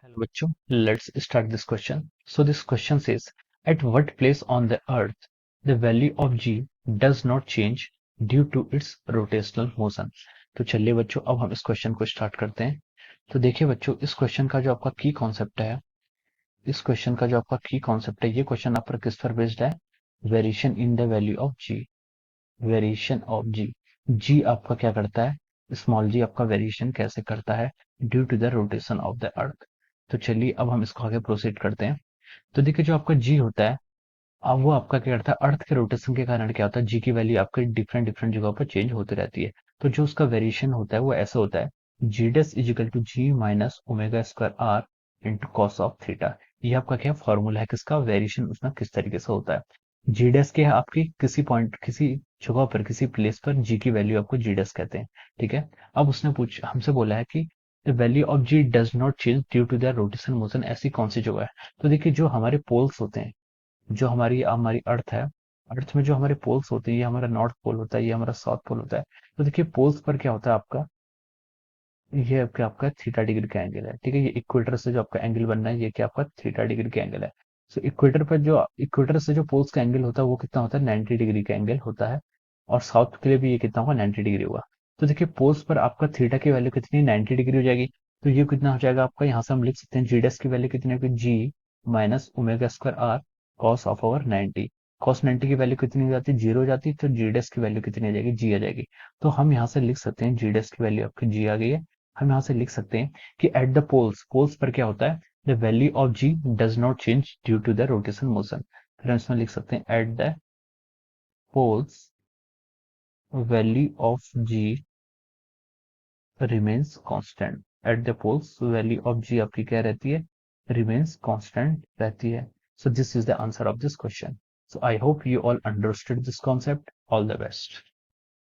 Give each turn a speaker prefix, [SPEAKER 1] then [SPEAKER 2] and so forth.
[SPEAKER 1] Hello बच्चों, let's start this question. So this question says, at what place on the earth the value of g does not change due to its rotational motion? तो चलिए बच्चों, अब हम इस question को start करते हैं। तो देखिए बच्चों, इस क्वेश्चन का जो आपका की कॉन्सेप्ट है, ये क्वेश्चन आप पर किस पर बेस्ड है? Variation in the value of g. Variation of g. G आपका क्या करता है? स्मॉल जी आपका वेरिएशन कैसे करता है? Due to the rotation of the earth. तो चलिए अब हम इसको आगे प्रोसीड करते हैं। तो देखिए जो आपका जी होता है, अब वो आपका क्या करता है? अर्थ के रोटेशन के कारण क्या होता है? जी की वैल्यू आपके डिफरेंट डिफरेंट जगहों पर चेंज होती रहती है। तो जो उसका वेरिएशन होता है वो ऐसा होता है, g dash is equal to g minus omega square r into cos of theta. ये आपका क्या फॉर्मूला है? किसका वेरिएशन उसमें किस तरीके से होता है? जी डैश के आपकी किसी पॉइंट, किसी जगह पर, किसी प्लेस पर जी की वैल्यू आपको जी डैश कहते हैं। ठीक है। अब उसने हमसे बोला है कि the value of g does not change due to the rotation motion, ऐसी कौन सी जगह है? तो देखिए जो हमारे पोल्स होते हैं, जो हमारी हमारी अर्थ है, अर्थ में जो हमारे पोल्स होते हैं, ये हमारा नॉर्थ पोल होता है, ये हमारा साउथ पोल होता है। तो देखिए पोल्स पर क्या होता है आपका, ये आपका थीटा डिग्री का एंगल है। ठीक है। ये इक्वेटर से जो आपका एंगल बन रहा है, ये क्या आपका थीटा डिग्री का एंगल है। सो इक्वेटर से जो पोल्स का एंगल होता है वो कितना होता है? 90 डिग्री का एंगल होता है। और साउथ के लिए भी ये कितना होगा? 90 डिग्री होगा। तो देखिए पोल्स पर आपका थीटा की वैल्यू कितनी? 90 डिग्री हो जाएगी। तो ये कितना हो जाएगा आपका? यहाँ से हम लिख सकते हैं जी डैश की वैल्यू कितनी होगी? G minus omega square r cos of over 90। Cos 90 की वैल्यू कितनी हो जाती है? जीरो हो जाती है। तो जी डैश की वैल्यू कितनी आ जाएगी? जी आ जाएगी। तो हम यहाँ से लिख सकते हैं जी डैश की वैल्यू आपकी जी आ गई है। हम यहाँ से लिख सकते हैं कि एट द पोल्स, पोल्स पर क्या होता है? The value of g does not change due to the rotation motion. फिर हम इसमें लिख सकते हैं at the poles value of g remains constant. At the poles value of g आपकी क्या रहती है? रिमेन्स कांस्टेंट रहती है। So this is the answer of this question. So I hope you all understood this concept. All the best.